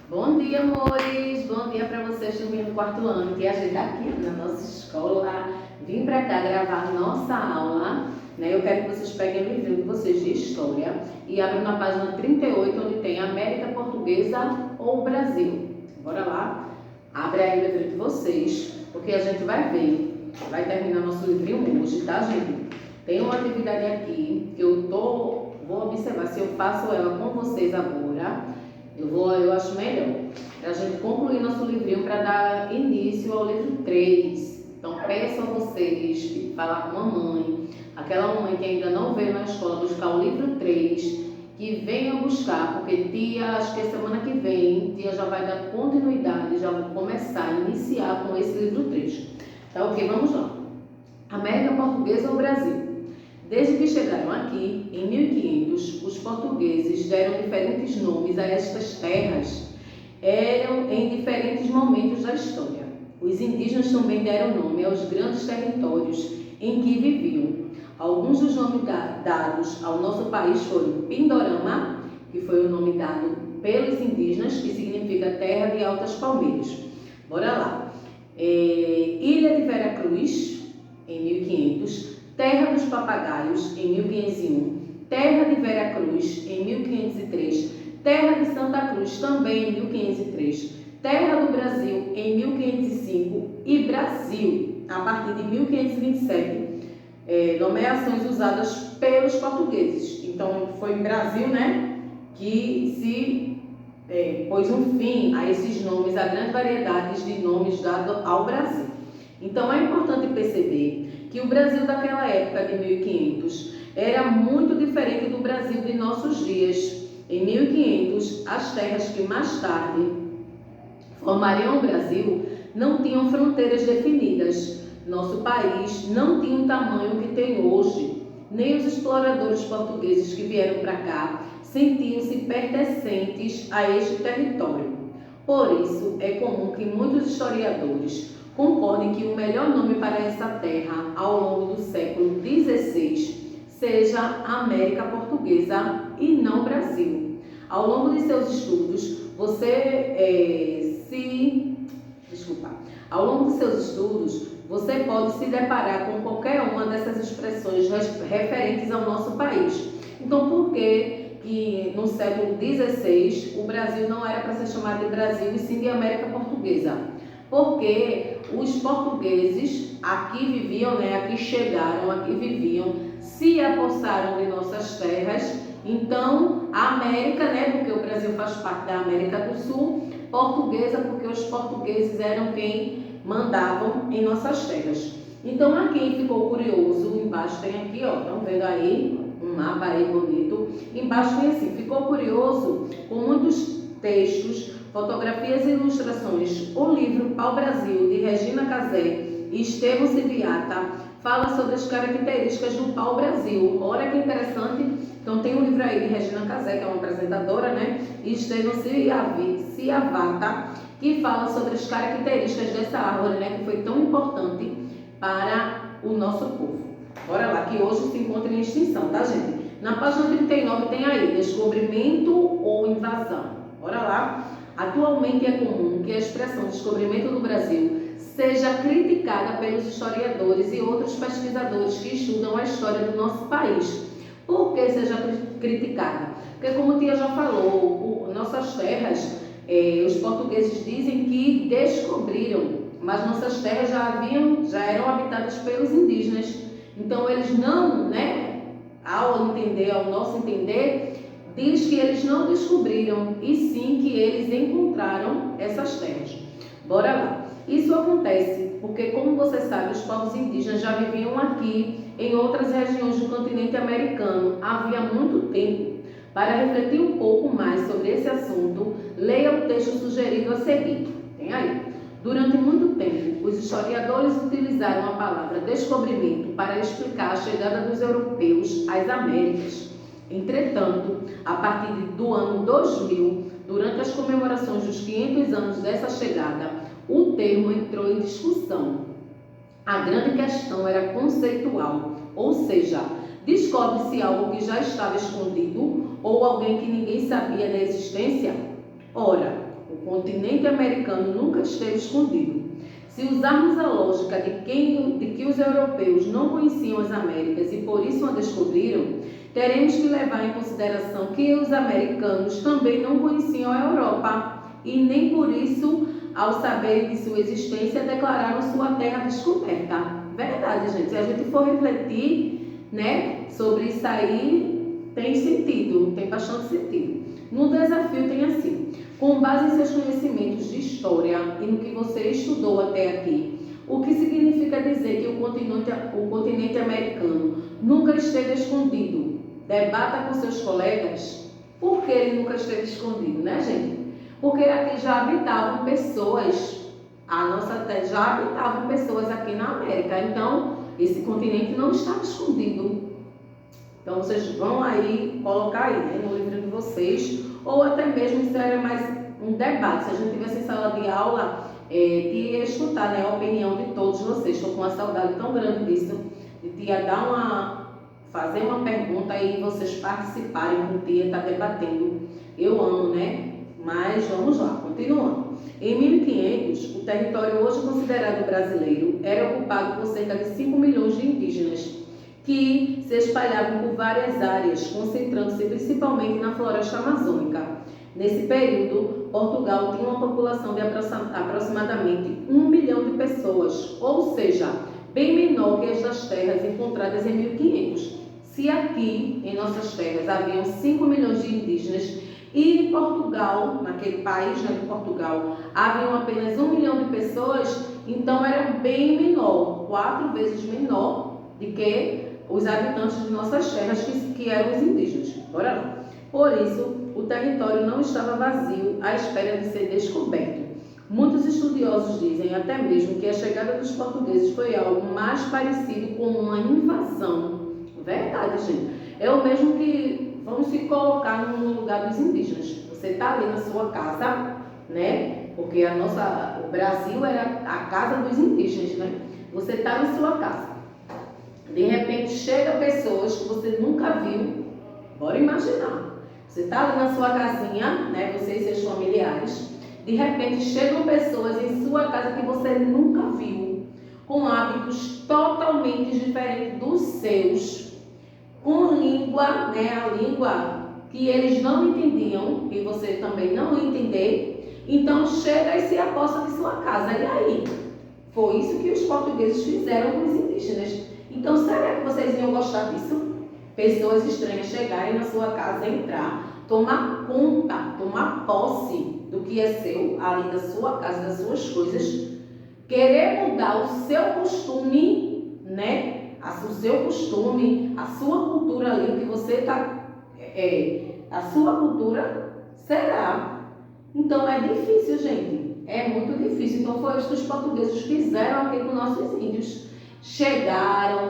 Bom dia, amores! Bom dia para vocês também do quarto ano, que a gente está aqui na nossa escola. Vim para cá gravar nossa aula, né? Eu quero que vocês peguem o livro de vocês de História e abram na página 38, onde tem América Portuguesa ou Brasil. Bora lá? Abre aí o livro de vocês, porque a gente vai ver. Vai terminar nosso livrinho hoje, tá, gente? Tem uma atividade aqui que vou observar se eu faço ela com vocês agora. Eu acho melhor, para a gente concluir nosso livrinho para dar início ao livro 3. Então, peço a vocês falar com a mamãe, aquela mamãe que ainda não veio na escola buscar o livro 3, que venha buscar, porque tia, acho que semana que vem, tia já vai dar continuidade, já vou começar a iniciar com esse livro 3. Tá ok? Vamos lá. América Portuguesa ou Brasil? Desde que chegaram aqui, em 1500, os portugueses deram diferentes nomes a estas terras, eram em diferentes momentos da história. Os indígenas também deram nome aos grandes territórios em que viviam. Alguns dos nomes dados ao nosso país foram Pindorama, que foi o nome dado pelos indígenas, que significa terra de altas palmeiras. Bora lá. Ilha de Veracruz, em 1500, Terra dos Papagaios, em 1501, Terra de Veracruz, em 1503, Terra de Santa Cruz, também em 1503, Terra do Brasil, em 1505 e Brasil, a partir de 1527, nomeações usadas pelos portugueses. Então, foi em Brasil, né, que se pôs um fim a esses nomes, a grande variedade de nomes dados ao Brasil. Então, é importante perceber que o Brasil daquela época de 1500 era muito diferente do Brasil de nossos dias. Em 1500, as terras que mais tarde formariam o Brasil não tinham fronteiras definidas. Nosso país não tinha o tamanho que tem hoje. Nem os exploradores portugueses que vieram para cá sentiam-se pertencentes a este território. Por isso, é comum que muitos historiadores concordem que o melhor nome para essa terra ao longo do século XVI seja América Portuguesa e não Brasil. Ao longo de seus estudos, você pode se deparar com qualquer uma dessas expressões referentes ao nosso país. Então, por que no século XVI o Brasil não era para ser chamado de Brasil e sim de América Portuguesa? Porque os portugueses aqui viviam, aqui chegaram, aqui viviam, se apossaram de nossas terras. Então, a América, porque o Brasil faz parte da América do Sul, portuguesa, porque os portugueses eram quem mandavam em nossas terras. Então, a quem ficou curioso, embaixo tem aqui, estão vendo aí, um mapa aí bonito. Embaixo tem assim, ficou curioso com muitos textos, fotografias e ilustrações. O livro Pau-Brasil, de Regina Casé e Estevão Civiata, fala sobre as características do pau-brasil. Olha que interessante. Então, tem um livro aí de Regina Casé, que é uma apresentadora, e Estevão Civiata, que fala sobre as características dessa árvore, que foi tão importante para o nosso povo. Bora lá, que hoje se encontra em extinção, tá, gente? Na página 39 tem aí, descobrimento ou invasão. Bora lá. Atualmente é comum que a expressão descobrimento do Brasil seja criticada pelos historiadores e outros pesquisadores que estudam a história do nosso país. Por que seja criticada? Porque, como a tia já falou, nossas terras, os portugueses dizem que descobriram, mas nossas terras já eram habitadas pelos indígenas. Então, eles não, ao nosso entender, diz que eles não descobriram, e sim que eles encontraram essas terras. Bora lá. Isso acontece porque, como você sabe, os povos indígenas já viviam aqui em outras regiões do continente americano havia muito tempo. Para refletir um pouco mais sobre esse assunto, leia o texto sugerido a seguir. Tem aí. Durante muito tempo, os historiadores utilizaram a palavra descobrimento para explicar a chegada dos europeus às Américas. Entretanto, a partir do ano 2000, durante as comemorações dos 500 anos dessa chegada, o termo entrou em discussão. A grande questão era conceitual, ou seja, descobre-se algo que já estava escondido ou alguém que ninguém sabia da existência? Ora, o continente americano nunca esteve escondido. Se usarmos a lógica de que os europeus não conheciam as Américas e por isso a descobriram, teremos que levar em consideração que os americanos também não conheciam a Europa e nem por isso, ao saberem de sua existência, declararam sua terra descoberta. Verdade, gente. Se a gente for refletir, né, sobre isso aí, tem sentido, tem bastante sentido. No desafio tem assim: com base em seus conhecimentos de história e no que você estudou até aqui, o que significa dizer que o continente americano nunca esteve escondido? Debata com seus colegas por que ele nunca esteve escondido, né, gente? Porque aqui já habitavam pessoas, a nossa terra já habitavam pessoas aqui na América, então esse continente não estava escondido. Então vocês vão aí colocar aí, né, no livro de vocês, ou até mesmo se era mais um debate, se a gente tivesse em sala de aula, ia escutar, né, a opinião de todos vocês. Estou com uma saudade tão grande disso, de tia fazer uma pergunta e vocês participarem com tia, tá debatendo. Eu amo, né? Mas vamos lá, continuando. Em 1500, o território hoje considerado brasileiro era ocupado por cerca de 5 milhões de indígenas, que se espalhavam por várias áreas, concentrando-se principalmente na floresta amazônica. Nesse período, Portugal tinha uma população de aproximadamente 1 milhão de pessoas, ou seja, bem menor que as das terras encontradas em 1500. Se aqui, em nossas terras, haviam 5 milhões de indígenas, e em Portugal, naquele país, né, de Portugal, haviam apenas 1 milhão de pessoas, então era bem menor, 4 vezes menor do que os habitantes de nossas terras, que eram os indígenas. Bora lá. Por isso, o território não estava vazio à espera de ser descoberto. Muitos estudiosos dizem até mesmo que a chegada dos portugueses foi algo mais parecido com uma invasão. Verdade, gente. É o mesmo que vamos se colocar no lugar dos indígenas. Você está ali na sua casa, né? Porque o Brasil era a casa dos indígenas, né? Você está na sua casa. De repente chegam pessoas que você nunca viu. Bora imaginar. Você está ali na sua casinha, né? Você e seus familiares. De repente chegam pessoas em sua casa que você nunca viu, com hábitos totalmente diferentes dos seus, com língua, né? A língua que eles não entendiam, que você também não ia entender. Então chega e se aposta de sua casa. E aí? Foi isso que os portugueses fizeram com os indígenas. Então será que vocês iam gostar disso? Pessoas estranhas chegarem na sua casa, entrar, tomar conta, tomar posse do que é seu, ali da sua casa, das suas coisas, querer mudar o seu costume, né? O seu costume, a sua cultura ali, o que você está, a sua cultura, será? Então é difícil, gente, é muito difícil. Então foi isso que os portugueses fizeram aqui com nossos índios. Chegaram,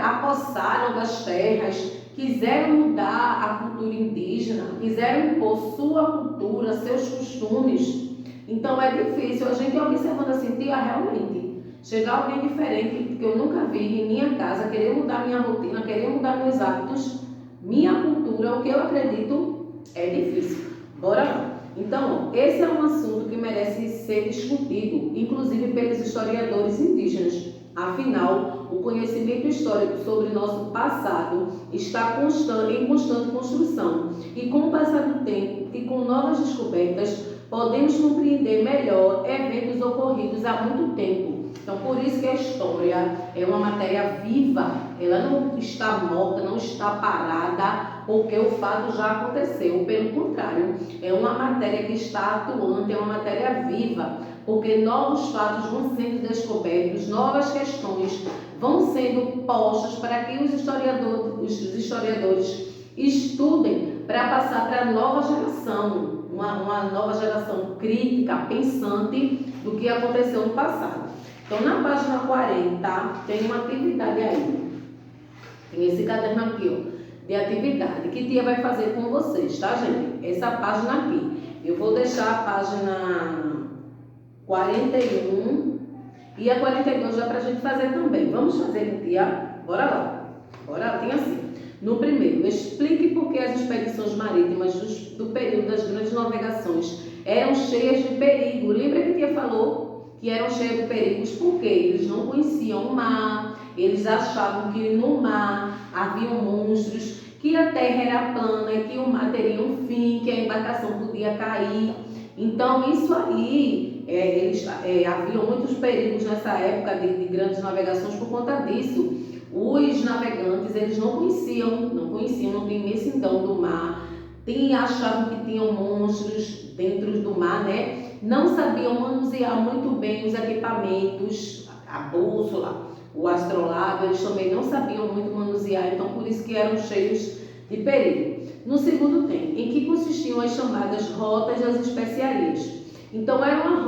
apossaram das terras, quiseram mudar a cultura indígena, quiseram impor sua cultura, seus costumes. Então é difícil. A gente observando assim, tia, realmente, chegar alguém diferente que eu nunca vi em minha casa, querer mudar minha rotina, querer mudar meus hábitos, minha cultura, o que eu acredito, é difícil. Bora lá. Então, esse é um assunto que merece ser discutido, inclusive pelos historiadores indígenas. Afinal, o conhecimento histórico sobre nosso passado está em constante construção. E com o passar do tempo e com novas descobertas, podemos compreender melhor eventos ocorridos há muito tempo. Então, por isso que a história é uma matéria viva, ela não está morta, não está parada, porque o fato já aconteceu. Pelo contrário, é uma matéria que está atuante, é uma matéria viva, porque novos fatos vão sendo descobertos, novas questões vão sendo postas para que os historiadores estudem para passar para a nova geração, uma nova geração crítica, pensante do que aconteceu no passado. Então, na página 40, tem uma atividade aí. Tem esse caderno aqui, ó, de atividade, que tia vai fazer com vocês, tá, gente? Essa página aqui. Eu vou deixar a página 41 e a 42 já pra gente fazer também. Vamos fazer, tia? Bora lá. Bora lá, tem assim. No primeiro, explique por que as expedições marítimas do período das grandes navegações eram cheias de perigo. Lembra que a tia falou que eram cheias de perigos porque eles não conheciam o mar, eles achavam que no mar haviam monstros, que a terra era plana, que o mar teria um fim, que a embarcação podia cair. Então isso aí, haviam muitos perigos nessa época de grandes navegações por conta disso. Os navegantes, eles não tinham imensidão do mar, achavam que tinham monstros dentro do mar, né? Não sabiam manusear muito bem os equipamentos, a bússola, o astrolábio, eles também não sabiam muito manusear, então por isso que eram cheios de perigo. No segundo tem, em que consistiam as chamadas rotas das especiarias. Então eram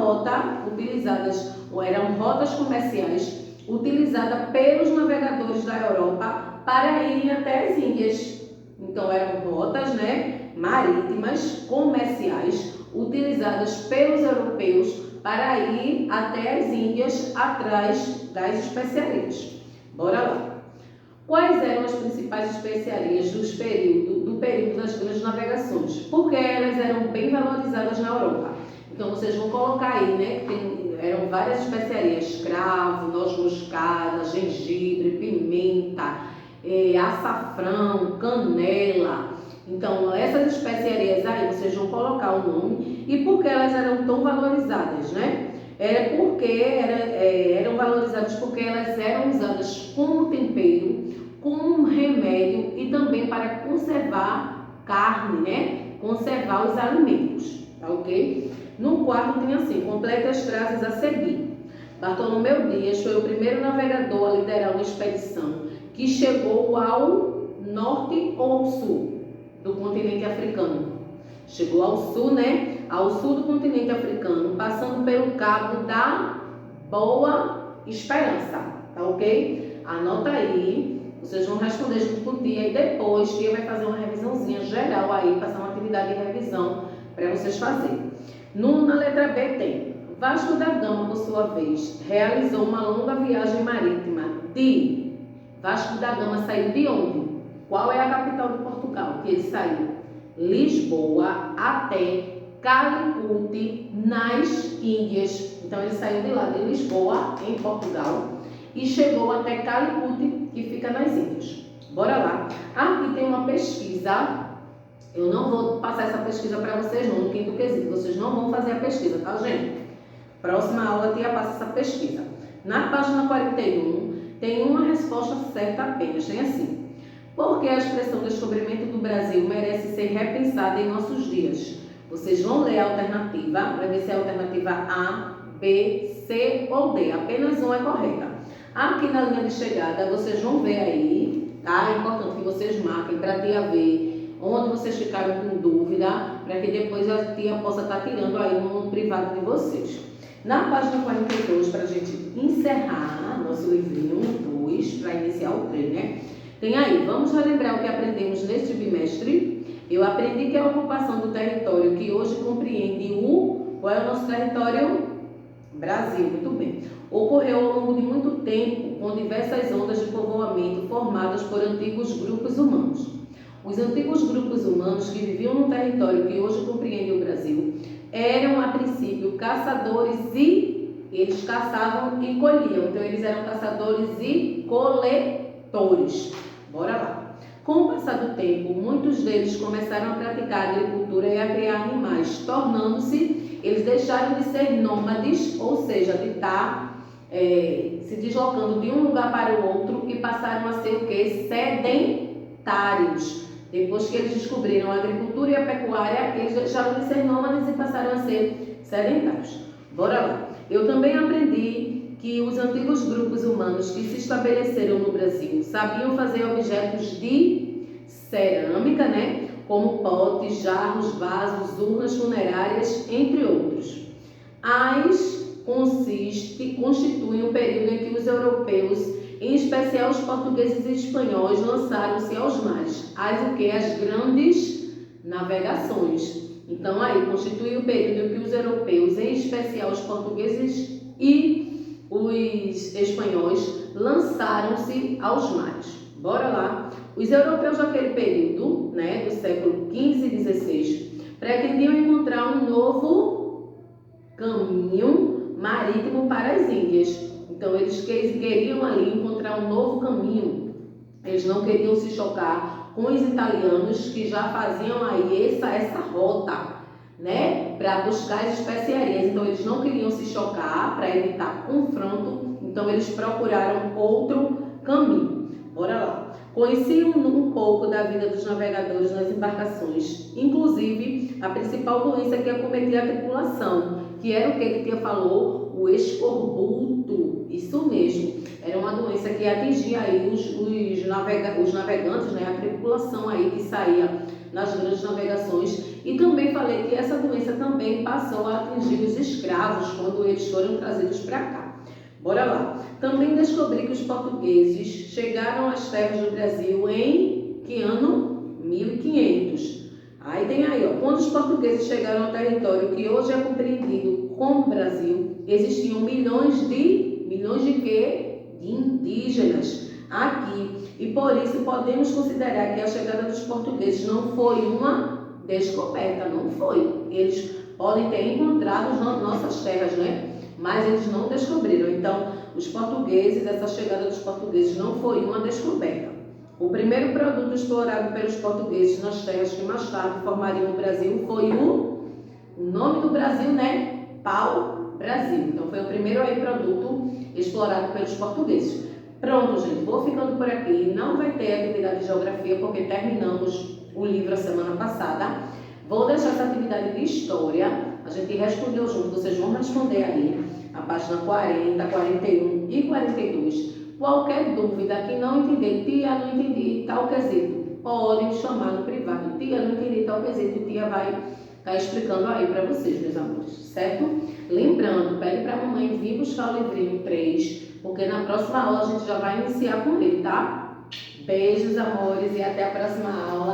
rotas comerciais utilizadas pelos navegadores da Europa para irem até as Índias. Então eram rotas, né, marítimas, comerciais, utilizadas pelos europeus para ir até as Índias atrás das especiarias. Bora lá. Quais eram as principais especiarias do período das grandes navegações? Porque elas eram bem valorizadas na Europa. Então vocês vão colocar aí, né, eram várias especiarias: cravo, noz moscada, gengibre, pimenta, açafrão, canela. Então essas especiarias aí vocês vão colocar o nome e por que elas eram tão valorizadas, né? Eram valorizadas porque elas eram usadas como tempero, como remédio e também para conservar carne, né? Conservar os alimentos, tá ok? No quarto tem assim: complete as frases a seguir. Bartolomeu Dias foi o primeiro navegador a liderar uma expedição que chegou ao norte ou ao sul do continente africano. Chegou ao sul, né? Ao sul do continente africano, passando pelo Cabo da Boa Esperança, tá ok? Anota aí, vocês vão responder junto com tia e depois tia vai fazer uma revisãozinha geral aí, passar uma atividade de revisão para vocês fazerem. Na letra B tem: Vasco da Gama, por sua vez, realizou uma longa viagem marítima de... Vasco da Gama saiu de onde? Qual é a capital de Portugal que ele saiu? Lisboa até Calicut, nas Índias. Então ele saiu de lá, de Lisboa, em Portugal, e chegou até Calicut, que fica nas Índias. Bora lá. Aqui tem uma pesquisa. Eu não vou passar essa pesquisa para vocês não, no quinto quesito. Vocês não vão fazer a pesquisa, tá, gente? Próxima aula a tia passa essa pesquisa. Na página 41, tem uma resposta certa apenas. Tem assim: por que a expressão descobrimento do Brasil merece ser repensada em nossos dias? Vocês vão ler a alternativa, para ver se é a alternativa A, B, C ou D. Apenas uma é correta. Aqui na linha de chegada, vocês vão ver aí, tá? É importante que vocês marquem para a tia ver onde vocês ficaram com dúvida, para que depois a tia possa estar tirando aí no privado de vocês. Na página 42, para a gente encerrar nosso livrinho 2, para iniciar o 3, né? Tem aí: vamos relembrar o que aprendemos neste bimestre. Eu aprendi que a ocupação do território, que hoje compreende qual é o nosso território? Brasil, muito bem. Ocorreu ao longo de muito tempo, com diversas ondas de povoamento formadas por antigos grupos humanos. Os antigos grupos humanos que viviam no território que hoje compreende o Brasil eram, a princípio, caçadores e eles caçavam e colhiam. Então, eles eram caçadores e coletores. Bora lá. Com o passar do tempo, muitos deles começaram a praticar agricultura e a criar animais, eles deixaram de ser nômades, ou seja, de estar se deslocando de um lugar para o outro e passaram a ser o quê? Sedentários. Depois que eles descobriram a agricultura e a pecuária, eles deixaram de ser nômades e passaram a ser sedentários. Bora lá. Eu também aprendi que os antigos grupos humanos que se estabeleceram no Brasil sabiam fazer objetos de cerâmica, né? Como potes, jarros, vasos, urnas funerárias, entre outros. Constituem um período em que os europeus, em especial os portugueses e espanhóis, lançaram-se aos mares. As grandes navegações. Então, aí, constitui o período em que os europeus, em especial os portugueses e os espanhóis, lançaram-se aos mares. Bora lá. Os europeus daquele período, né, do século XV e XVI, pretendiam encontrar um novo caminho marítimo para as Índias. Então, eles queriam ali encontrar um novo caminho. Eles não queriam se chocar com os italianos que já faziam aí essa rota, né, para buscar as especiarias. Então, eles não queriam se chocar para evitar confronto. Então, eles procuraram outro caminho. Bora lá. Conheci um pouco da vida dos navegadores nas embarcações, inclusive a principal doença que acometia a tripulação, que era o que Tia falou? O escorbuto. Isso mesmo. Era uma doença que atingia aí os navegantes, né? A tripulação aí que saía nas grandes navegações. E também falei que essa doença também passou a atingir os escravos quando eles foram trazidos para cá. Bora lá. Também descobri que os portugueses chegaram às terras do Brasil em que ano? 1500. Aí tem aí, ó, quando os portugueses chegaram ao território que hoje é compreendido como Brasil, existiam milhões de quê? De indígenas aqui. E por isso podemos considerar que a chegada dos portugueses não foi uma descoberta, não foi. Eles podem ter encontrado nas nossas terras, né? Mas eles não descobriram. Então, os portugueses, essa chegada dos portugueses não foi uma descoberta. O primeiro produto explorado pelos portugueses nas terras que mais tarde formariam o Brasil foi o nome do Brasil, né? Pau-Brasil. Então, foi o primeiro aí produto explorado pelos portugueses. Pronto, gente. Vou ficando por aqui. Não vai ter atividade de geografia porque terminamos o livro a semana passada. Vou deixar essa atividade de história. A gente respondeu junto. Vocês vão responder aí a página 40, 41 e 42. Qualquer dúvida que não entender, tia, não entendi tal quesito, pode me chamar no privado. Tia, não entendi tal quesito, tia vai estar explicando aí para vocês, meus amores, certo? Lembrando, pede para a mamãe vir buscar o livrinho 3, porque na próxima aula a gente já vai iniciar com ele, tá? Beijos, amores, e até a próxima aula.